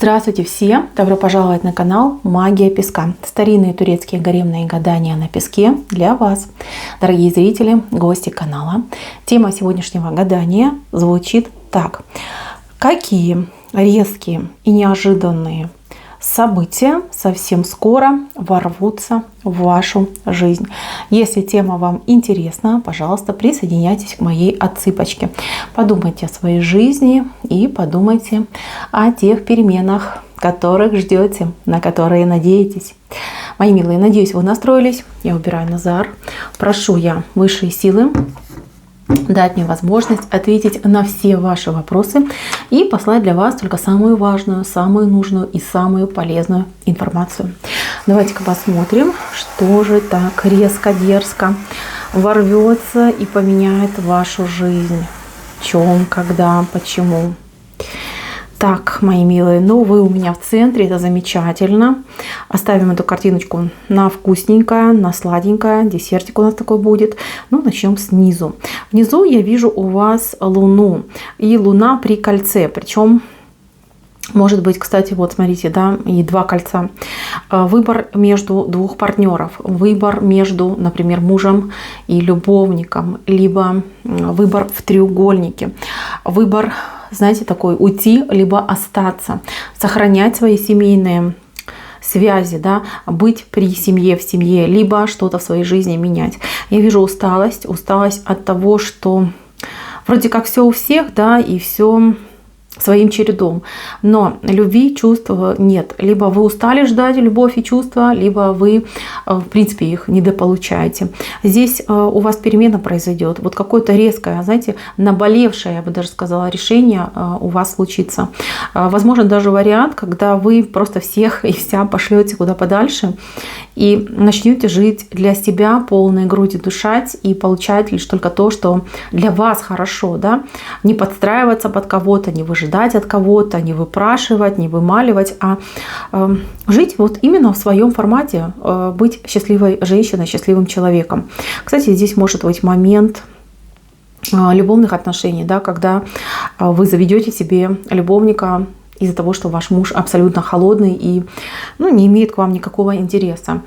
Здравствуйте все! Добро пожаловать на канал Магия Песка. Старинные турецкие гаремные гадания на песке для вас. Дорогие зрители, гости канала. Тема сегодняшнего гадания звучит так. Какие резкие и неожиданные события совсем скоро ворвутся в вашу жизнь? Если тема вам интересна, пожалуйста, присоединяйтесь к моей отсыпочке. Подумайте о своей жизни и подумайте о тех переменах, которых ждете, на которые надеетесь. Мои милые, надеюсь, вы настроились. Я убираю Назар. Прошу я высшие силы дать мне возможность ответить на все ваши вопросы и послать для вас только самую важную, самую нужную и самую полезную информацию. Давайте-ка посмотрим, что же так резко, дерзко ворвется и поменяет вашу жизнь. В чем, когда, почему. Так, мои милые, вы у меня в центре, это замечательно. Оставим эту картиночку на вкусненькое, на сладенькое. Десертик у нас такой будет. Начнем снизу. Внизу я вижу у вас Луну. И Луна при кольце. Причем, может быть, кстати, вот смотрите, да, и два кольца. Выбор между двух партнеров. Выбор между, например, мужем и любовником. Либо выбор в треугольнике. Выбор, знаете, такой уйти, либо остаться, сохранять свои семейные связи, да, быть при семье, в семье, либо что-то в своей жизни менять. Я вижу усталость от того, что вроде как все у всех, да, и все своим чередом, но любви, чувств нет. Либо вы устали ждать любовь и чувства, либо вы, в принципе, их недополучаете. Здесь у вас перемена произойдет. Вот какое-то резкое, знаете, наболевшее, я бы даже сказала, решение у вас случится. Возможно, даже вариант, когда вы просто всех и вся пошлете куда подальше и начнете жить для себя, полной грудью дышать и получать лишь только то, что для вас хорошо, да? Не подстраиваться под кого-то, не выжидать от кого-то, не выпрашивать, не вымаливать, а жить вот именно в своем формате, быть счастливой женщиной, счастливым человеком. Кстати, здесь может быть момент любовных отношений, да, когда вы заведете себе любовника из-за того, что ваш муж абсолютно холодный и не имеет к вам никакого интереса.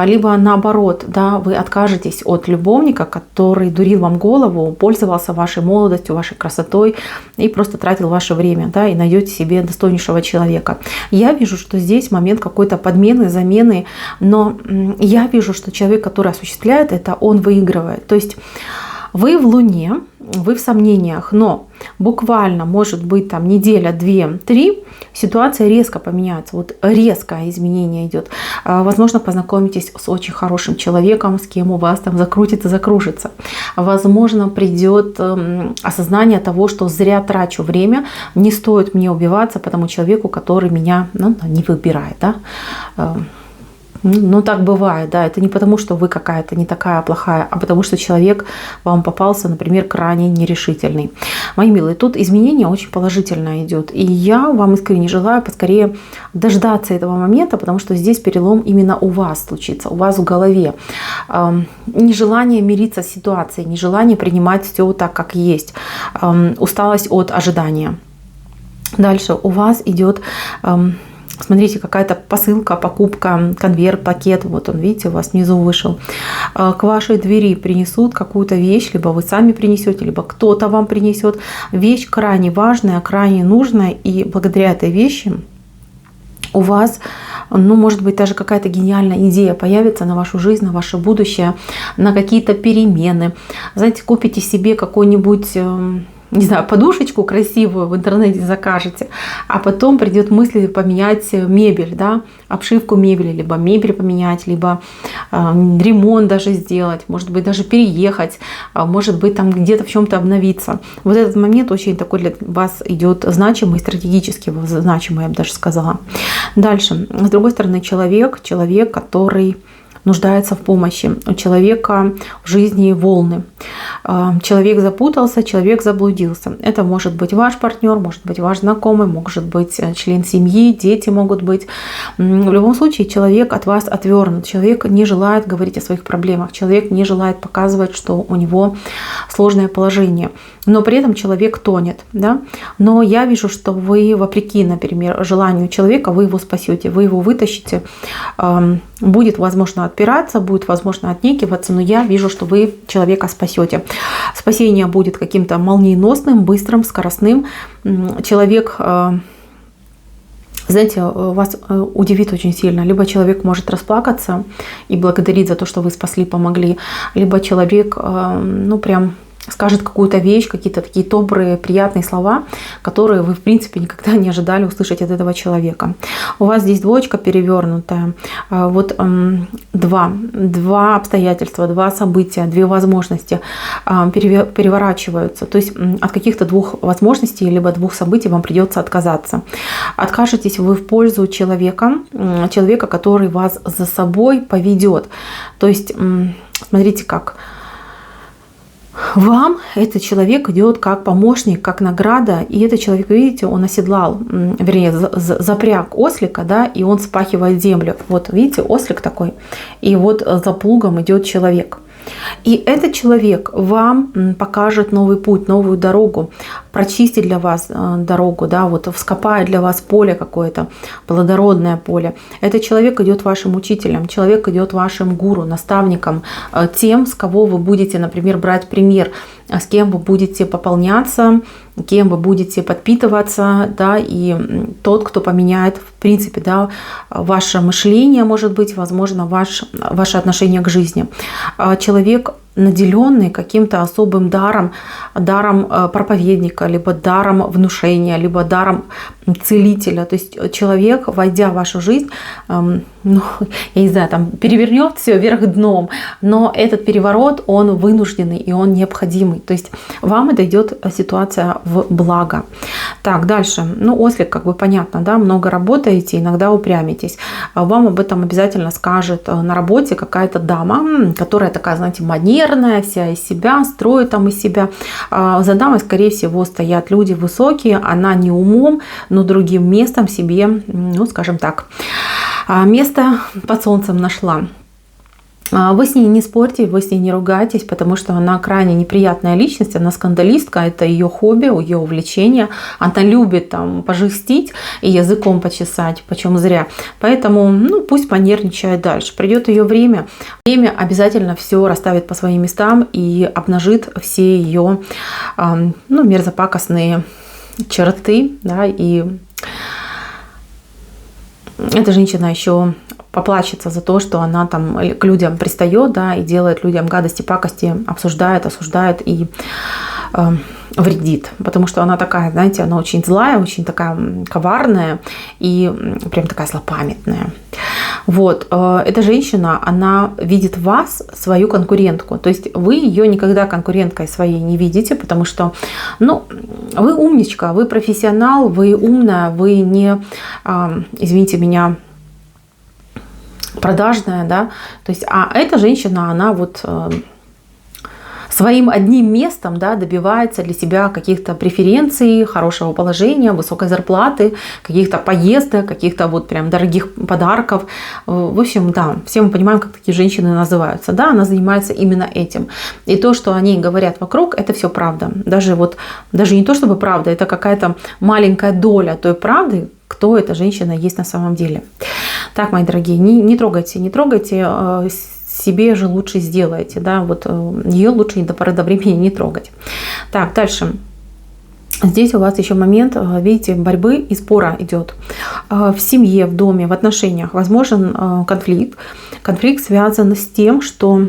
Либо наоборот, да, вы откажетесь от любовника, который дурил вам голову, пользовался вашей молодостью, вашей красотой и просто тратил ваше время, да, и найдете себе достойнейшего человека. Я вижу, что здесь момент какой-то подмены, замены, но я вижу, что человек, который осуществляет это, он выигрывает. То есть вы в Луне, вы в сомнениях, но буквально, может быть, там неделя, 2-3, ситуация резко поменяется. Вот резкое изменение идет. Возможно, познакомитесь с очень хорошим человеком, с кем у вас там закрутится, закружится. Возможно, придет осознание того, что зря трачу время, не стоит мне убиваться по тому человеку, который меня не выбирает, да? Так бывает, да, это не потому, что вы какая-то не такая плохая, а потому что человек вам попался, например, крайне нерешительный. Мои милые, тут изменение очень положительно идет, и я вам искренне желаю поскорее дождаться этого момента, потому что здесь перелом именно у вас случится, у вас в голове. Нежелание мириться с ситуацией, нежелание принимать все так, как есть, усталость от ожидания. Дальше у вас идет... Смотрите, какая-то посылка, покупка, конверт, пакет. Вот он, видите, у вас внизу вышел. К вашей двери принесут какую-то вещь, либо вы сами принесете, либо кто-то вам принесет. Вещь крайне важная, крайне нужная. И благодаря этой вещи у вас, может быть, даже какая-то гениальная идея появится на вашу жизнь, на ваше будущее, на какие-то перемены. Знаете, купите себе какой-нибудь... не знаю, подушечку красивую в интернете закажете, а потом придет мысль поменять мебель, да, обшивку мебели, либо мебель поменять, либо ремонт даже сделать, может быть, даже переехать, может быть, там где-то в чем-то обновиться. Вот этот момент очень такой для вас идет значимый, стратегически значимый, я бы даже сказала. Дальше, с другой стороны, человек, который нуждается в помощи. У человека в жизни волны. Человек запутался, человек заблудился. Это может быть ваш партнер, может быть ваш знакомый, может быть член семьи, дети могут быть. В любом случае человек от вас отвернут. Человек не желает говорить о своих проблемах. Человек не желает показывать, что у него сложное положение. Но при этом человек тонет. Да? Но я вижу, что вы, вопреки, например, желанию человека, вы его спасете, вы его вытащите. Будет, возможно, отпираться, будет, возможно, отнекиваться, но я вижу, что вы человека спасете. Спасение будет каким-то молниеносным, быстрым, скоростным. Человек, знаете, вас удивит очень сильно. Либо человек может расплакаться и благодарить за то, что вы спасли, помогли, либо человек, ну, прям скажет какую-то вещь, какие-то такие добрые, приятные слова, которые вы, в принципе, никогда не ожидали услышать от этого человека. У вас здесь двоечка перевернутая. Вот два обстоятельства, два события, две возможности переворачиваются. То есть от каких-то двух возможностей либо двух событий вам придется отказаться. Откажетесь вы в пользу человека, который вас за собой поведет. То есть, смотрите как. Вам этот человек идет как помощник, как награда, и этот человек, видите, он оседлал, вернее, запряг ослика, да, и он спахивает землю. Вот видите, ослик такой, и вот за плугом идет человек. И этот человек вам покажет новый путь, новую дорогу, прочистит для вас дорогу, да, вот вскопает для вас поле какое-то, плодородное поле. Этот человек идет вашим учителем, человек идет вашим гуру, наставником, тем, с кого вы будете, например, брать пример, с кем вы будете пополняться, кем вы будете подпитываться, да, и тот, кто поменяет, в принципе, да, ваше мышление, может быть, возможно, ваше отношение к жизни. Человек, наделенный каким-то особым даром проповедника, либо даром внушения, либо даром целителя. То есть человек, войдя в вашу жизнь, ну, я не знаю, там перевернет все вверх дном, но этот переворот, он вынужденный и он необходимый. То есть вам это идет ситуация в благо. Так, дальше. Ну, ослик, как бы понятно, да, много работаете, иногда упрямитесь. Вам об этом обязательно скажет на работе какая-то дама, которая такая, знаете, манерная, вся из себя, строит там из себя. За дамой, скорее всего, стоят люди высокие, она не умом, но другим местом себе, ну, скажем так, место под солнцем нашла. Вы с ней не спорьте, вы с ней не ругайтесь, потому что она крайне неприятная личность, она скандалистка, это ее хобби, ее увлечение. Она любит там пожестить и языком почесать, почем зря. Поэтому, ну, пусть понервничает дальше. Придет ее время. Время обязательно все расставит по своим местам и обнажит все ее, ну, мерзопакостные черты, да, и эта женщина еще поплачется за то, что она там к людям пристает, да, и делает людям гадости, пакости, обсуждает, осуждает и вредит. Потому что она такая, знаете, она очень злая, очень такая коварная и прям такая злопамятная. Вот. Эта женщина, она видит в вас свою конкурентку. То есть вы ее никогда конкуренткой своей не видите, потому что, ну, вы умничка, вы профессионал, вы умная, вы не, извините меня, продажная, да. То есть, а эта женщина, она вот своим одним местом, да, добивается для себя каких-то преференций, хорошего положения, высокой зарплаты, каких-то поездок, каких-то вот прям дорогих подарков. В общем, да, все мы понимаем, как такие женщины называются. Да, она занимается именно этим. И то, что о ней говорят вокруг, это все правда. Даже не то чтобы правда, это какая-то маленькая доля той правды, кто эта женщина есть на самом деле. Так, мои дорогие, не трогайте, себе же лучше сделайте, да, вот ее лучше до поры до времени не трогать. Так, дальше. Здесь у вас еще момент, видите, борьбы и спора идет. В семье, в доме, в отношениях возможен конфликт. Конфликт связан с тем, что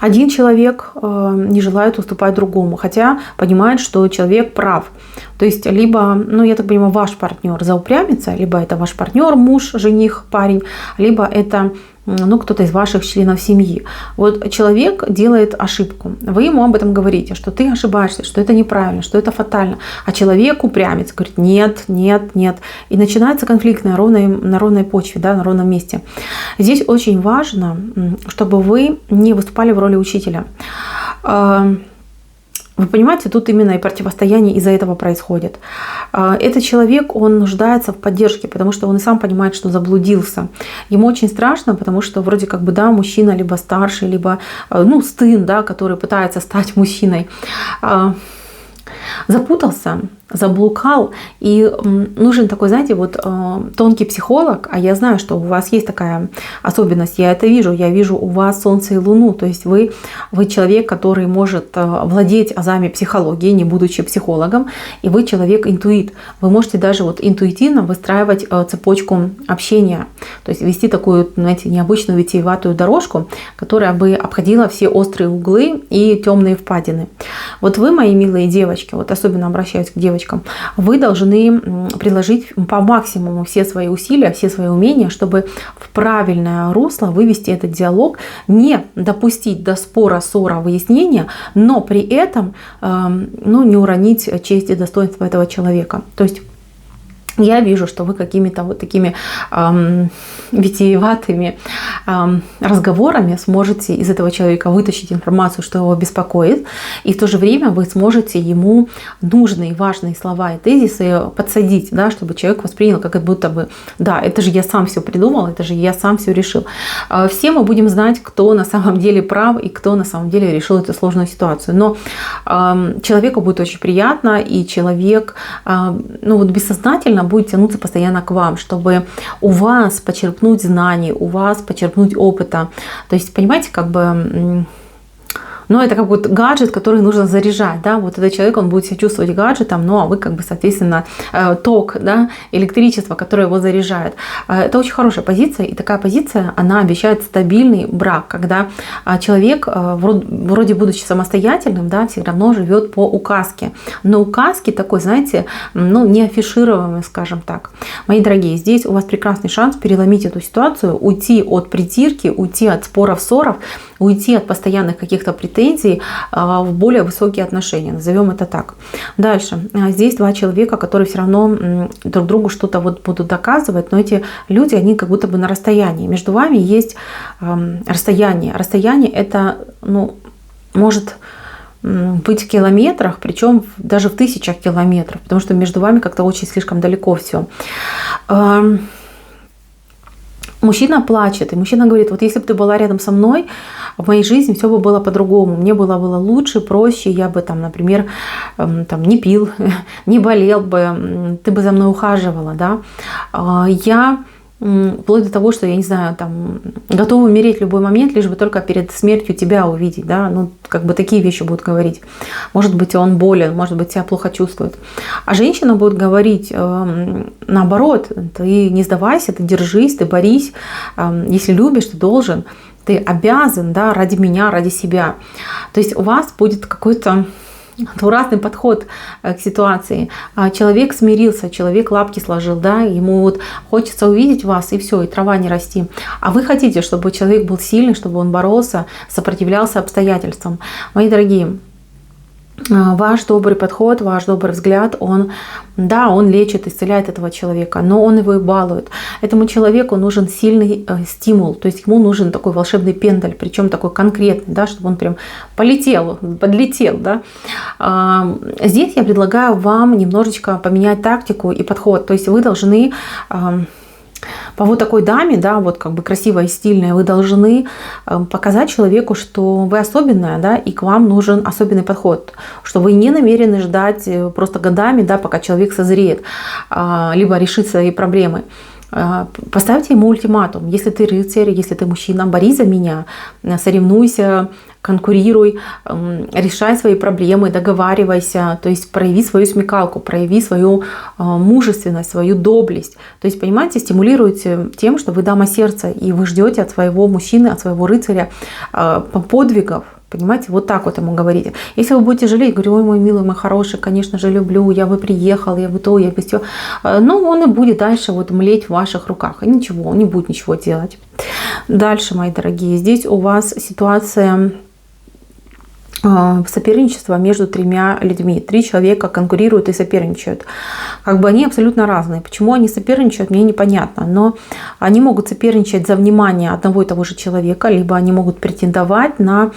один человек не желает уступать другому, хотя понимает, что человек прав. То есть либо, ну, я так понимаю, ваш партнер заупрямится, либо это ваш партнер, муж, жених, парень, либо это ну, кто-то из ваших членов семьи. Вот человек делает ошибку, вы ему об этом говорите, что ты ошибаешься, что это неправильно, что это фатально, а человек упрямится, говорит нет, нет, нет. И начинается конфликт на ровной почве, да, на ровном месте. Здесь очень важно, чтобы вы не выступали в роли учителя. Вы понимаете, тут именно и противостояние из-за этого происходит. Этот человек, он нуждается в поддержке, потому что он и сам понимает, что заблудился. Ему очень страшно, потому что вроде как бы, да, мужчина либо старший, либо, ну, сын, да, который пытается стать мужчиной, запутался, заблукал, и нужен такой, знаете, вот тонкий психолог, а я знаю, что у вас есть такая особенность, я это вижу, я вижу у вас Солнце и Луну, то есть вы человек, который может владеть азами психологии, не будучи психологом, и вы человек-интуит, вы можете даже вот интуитивно выстраивать цепочку общения, то есть вести такую, знаете, необычную витиеватую дорожку, которая бы обходила все острые углы и темные впадины. Вот вы, мои милые девочки, вот особенно обращаюсь к девочкам, вы должны приложить по максимуму все свои усилия, все свои умения, чтобы в правильное русло вывести этот диалог, не допустить до спора, ссора, выяснения, но при этом ну, не уронить честь и достоинство этого человека. То есть я вижу, что вы какими-то вот такими витиеватыми разговорами сможете из этого человека вытащить информацию, что его беспокоит, и в то же время вы сможете ему нужные, важные слова и тезисы подсадить, да, чтобы человек воспринял, как будто бы, да, это же я сам все придумал, это же я сам все решил. Все мы будем знать, кто на самом деле прав и кто на самом деле решил эту сложную ситуацию. Но человеку будет очень приятно, и человек, ну вот бессознательно будет тянуться постоянно к вам, чтобы у вас почерпнуть знаний, у вас почерпнуть опыта. То есть, понимаете, как бы, ну, это как вот гаджет, который нужно заряжать, да, вот этот человек, он будет себя чувствовать гаджетом, ну, а вы, как бы, соответственно, ток, да, электричество, которое его заряжает. Это очень хорошая позиция, и такая позиция, она обещает стабильный брак, когда человек, вроде будучи самостоятельным, да, все равно живет по указке, но указки такой, знаете, ну, не афишируемый, скажем так. Мои дорогие, здесь у вас прекрасный шанс переломить эту ситуацию, уйти от притирки, уйти от споров, ссоров, уйти от постоянных каких-то претензий в более высокие отношения, назовем это так. Дальше. Здесь два человека, которые все равно друг другу что-то вот будут доказывать, но эти люди, они как будто бы на расстоянии. Между вами есть расстояние. Расстояние это, ну, может быть в километрах, причем даже в тысячах километров, потому что между вами как-то очень слишком далеко все. Мужчина плачет, и мужчина говорит, вот если бы ты была рядом со мной, в моей жизни все бы было по-другому, мне было лучше, проще, я бы там, например, там, не пил, не болел бы, ты бы за мной ухаживала, да. Я вплоть до того, что, я не знаю, там, готова умереть в любой момент, лишь бы только перед смертью тебя увидеть, да, ну, как бы такие вещи будут говорить. Может быть, он болен, может быть, себя плохо чувствует. А женщина будет говорить наоборот, ты не сдавайся, ты держись, ты борись, если любишь, ты должен, ты обязан, да, ради меня, ради себя. То есть у вас будет какой-то разный подход к ситуации. Человек смирился, человек лапки сложил, да, ему вот хочется увидеть вас, и все, и трава не расти. А вы хотите, чтобы человек был сильный, чтобы он боролся, сопротивлялся обстоятельствам. Мои дорогие, ваш добрый подход, ваш добрый взгляд, он, да, он лечит, исцеляет этого человека, но он его и балует. Этому человеку нужен сильный стимул, то есть ему нужен такой волшебный пендаль, причем такой конкретный, да, чтобы он прям полетел, подлетел. Да. Здесь я предлагаю вам немножечко поменять тактику и подход, то есть вы должны по вот такой даме, да, вот как бы красивая и стильная, вы должны показать человеку, что вы особенная, да, и к вам нужен особенный подход, что вы не намерены ждать просто годами, да, пока человек созреет, либо решит свои проблемы. Поставьте ему ультиматум. Если ты рыцарь, если ты мужчина, борись за меня, соревнуйся, конкурируй, решай свои проблемы, договаривайся, то есть прояви свою смекалку, прояви свою мужественность, свою доблесть. То есть, понимаете, стимулируйте тем, что вы дама сердца, и вы ждете от своего мужчины, от своего рыцаря подвигов. Понимаете, вот так вот ему говорите. Если вы будете жалеть, говорю, ой, мой милый, мой хороший, конечно же, люблю, я бы приехал, я бы то, я бы все. Но он и будет дальше вот млеть в ваших руках. И ничего, он не будет ничего делать. Дальше, мои дорогие, здесь у вас ситуация соперничество между тремя людьми. 3 человека конкурируют и соперничают. Как бы они абсолютно разные. Почему они соперничают, мне непонятно. Но они могут соперничать за внимание одного и того же человека, либо они могут претендовать на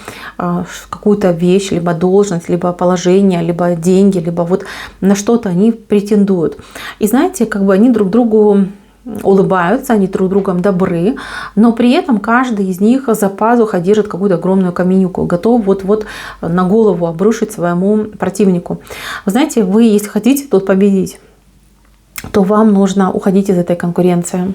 какую-то вещь, либо должность, либо положение, либо деньги, либо вот на что-то они претендуют. И знаете, как бы они друг другу улыбаются, они друг другом добры, но при этом каждый из них за пазухой держит какую-то огромную каменюку, готов вот-вот на голову обрушить своему противнику. Вы знаете, вы, если хотите тут победить, то вам нужно уходить из этой конкуренции.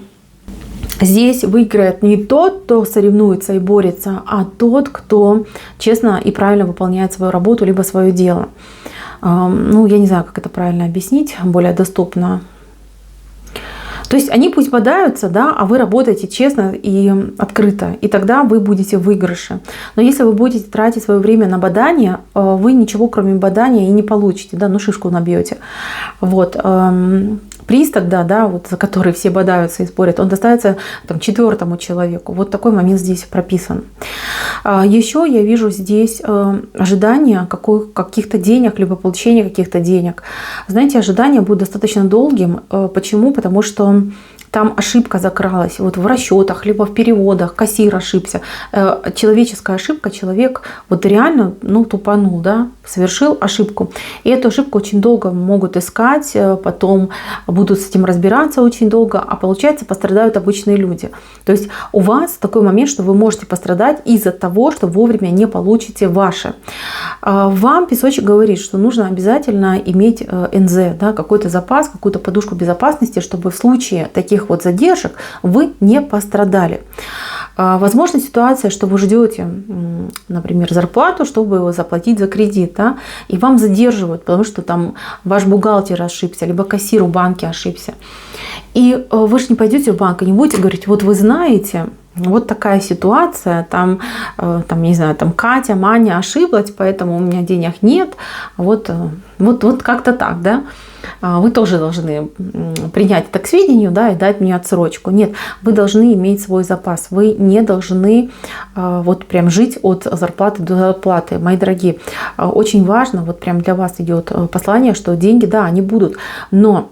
Здесь выиграет не тот, кто соревнуется и борется, а тот, кто честно и правильно выполняет свою работу, либо свое дело. Ну, я не знаю, как это правильно объяснить, более доступно. То есть они пусть бодаются, да, а вы работаете честно и открыто, и тогда вы будете в выигрыше. Но если вы будете тратить свое время на бодание, вы ничего кроме бодания и не получите, да, ну шишку набьете. Вот. Приз тогда, да, вот, за который все бодаются и спорят, он доставится там 4-му человеку. Вот такой момент здесь прописан. Еще я вижу здесь ожидание каких-то денег, либо получения каких-то денег. Знаете, ожидание будет достаточно долгим. Почему? Потому что там ошибка закралась вот в расчетах, либо в переводах, кассир ошибся. Человеческая ошибка, человек вот реально тупанул, да, совершил ошибку. И эту ошибку очень долго могут искать, потом будут с этим разбираться очень долго, а получается пострадают обычные люди. То есть у вас такой момент, что вы можете пострадать из-за того, что вовремя не получите ваше. Вам песочек говорит, что нужно обязательно иметь НЗ, да, какой-то запас, какую-то подушку безопасности, чтобы в случае таких вот задержек вы не пострадали. Возможна ситуация, что вы ждете, например, зарплату, чтобы заплатить за кредит, да, и вам задерживают, потому что там ваш бухгалтер ошибся, либо кассир у банка ошибся. И вы же не пойдете в банк и не будете говорить, вот вы знаете, вот такая ситуация, там, не знаю, там Катя, Маня ошиблась, поэтому у меня денег нет, вот как-то так, да. Вы тоже должны принять это к сведению, да, и дать мне отсрочку. Нет, вы должны иметь свой запас. Вы не должны вот прям жить от зарплаты до зарплаты. Мои дорогие, очень важно, вот прям для вас идет послание, что деньги, да, они будут, но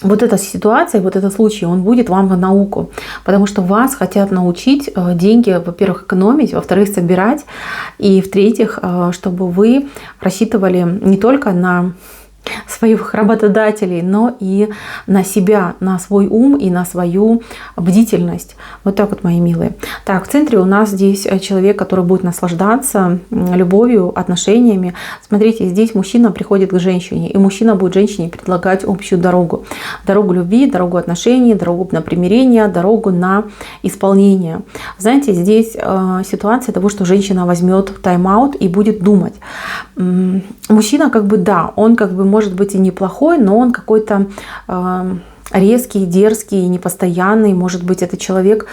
вот эта ситуация, вот этот случай, он будет вам в науку, потому что вас хотят научить деньги, во-первых, экономить, во-вторых, собирать, и в-третьих, чтобы вы рассчитывали не только на своих работодателей, но и на себя, на свой ум и на свою бдительность. Вот так вот, мои милые. Так, в центре у нас здесь человек, который будет наслаждаться любовью, отношениями. Смотрите, здесь мужчина приходит к женщине, и мужчина будет женщине предлагать общую дорогу. Дорогу любви, дорогу отношений, дорогу на примирение, дорогу на исполнение. Знаете, здесь ситуация того, что женщина возьмет тайм-аут и будет думать. Мужчина да, он может быть и неплохой, но он какой-то резкий, дерзкий, непостоянный. Может быть, это человек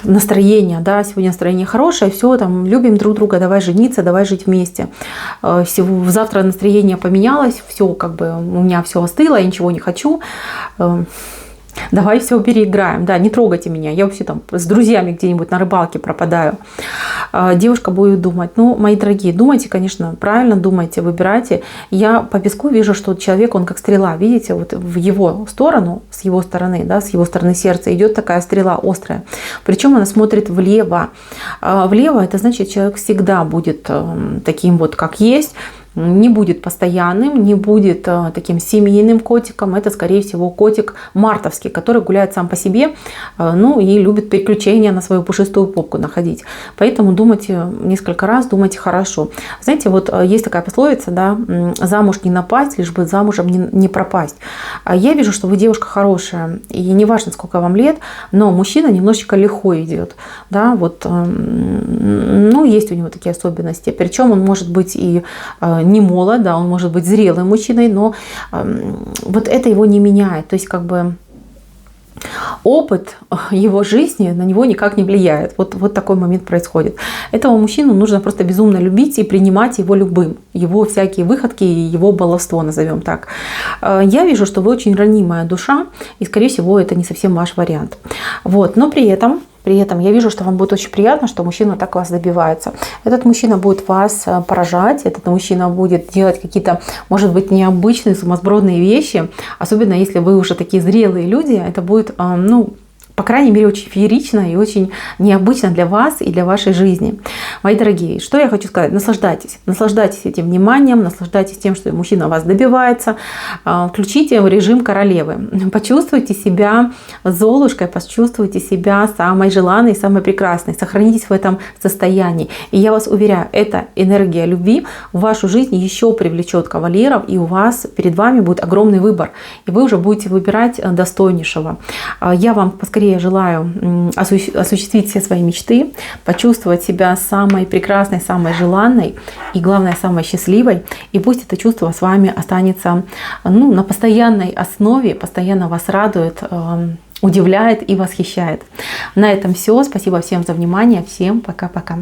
настроения, да, сегодня настроение хорошее, все, там, любим друг друга, давай жениться, давай жить вместе. Завтра настроение поменялось, все, у меня все остыло, я ничего не хочу. Давай все переиграем, да, не трогайте меня, я вообще там с друзьями где-нибудь на рыбалке пропадаю. Девушка будет думать, мои дорогие, думайте, конечно, правильно думайте, выбирайте. Я по песку вижу, что человек, он как стрела, видите, вот в его сторону, с его стороны, да, с его стороны сердца идет такая стрела острая. Причем она смотрит влево. Влево, это значит, человек всегда будет таким вот, как есть, не будет постоянным, не будет таким семейным котиком. Это, скорее всего, котик мартовский, который гуляет сам по себе, и любит приключения на свою пушистую попку находить. Поэтому думайте несколько раз, думайте хорошо. Знаете, вот есть такая пословица, да, замуж не напасть, лишь бы замужем не пропасть. Я вижу, что вы девушка хорошая, и не важно, сколько вам лет, но мужчина немножечко лихо идет, да, вот, есть у него такие особенности. Причем он может быть и не молод, да, он может быть зрелым мужчиной, но вот это его не меняет. То есть опыт его жизни на него никак не влияет. Вот такой момент происходит. Этого мужчину нужно просто безумно любить и принимать его любым. Его всякие выходки и его баловство, назовем так. Я вижу, что вы очень ранимая душа, и, скорее всего, это не совсем ваш вариант. Вот. Но при этом я вижу, что вам будет очень приятно, что мужчина так вас добивается. Этот мужчина будет вас поражать, этот мужчина будет делать какие-то, может быть, необычные, сумасбродные вещи, особенно если вы уже такие зрелые люди. Это будет, по крайней мере, очень феерично и очень необычно для вас и для вашей жизни. Мои дорогие, что я хочу сказать? Наслаждайтесь. Наслаждайтесь этим вниманием, наслаждайтесь тем, что мужчина вас добивается. Включите режим королевы. Почувствуйте себя Золушкой, почувствуйте себя самой желанной, самой прекрасной. Сохранитесь в этом состоянии. И я вас уверяю, эта энергия любви в вашу жизнь еще привлечет кавалеров, и у вас перед вами будет огромный выбор. И вы уже будете выбирать достойнейшего. Я вам поскорее желаю осуществить все свои мечты, почувствовать себя самой прекрасной, самой желанной и, главное, самой счастливой. И пусть это чувство с вами останется на постоянной основе, постоянно вас радует, удивляет и восхищает. На этом все. Спасибо всем за внимание. Всем пока-пока.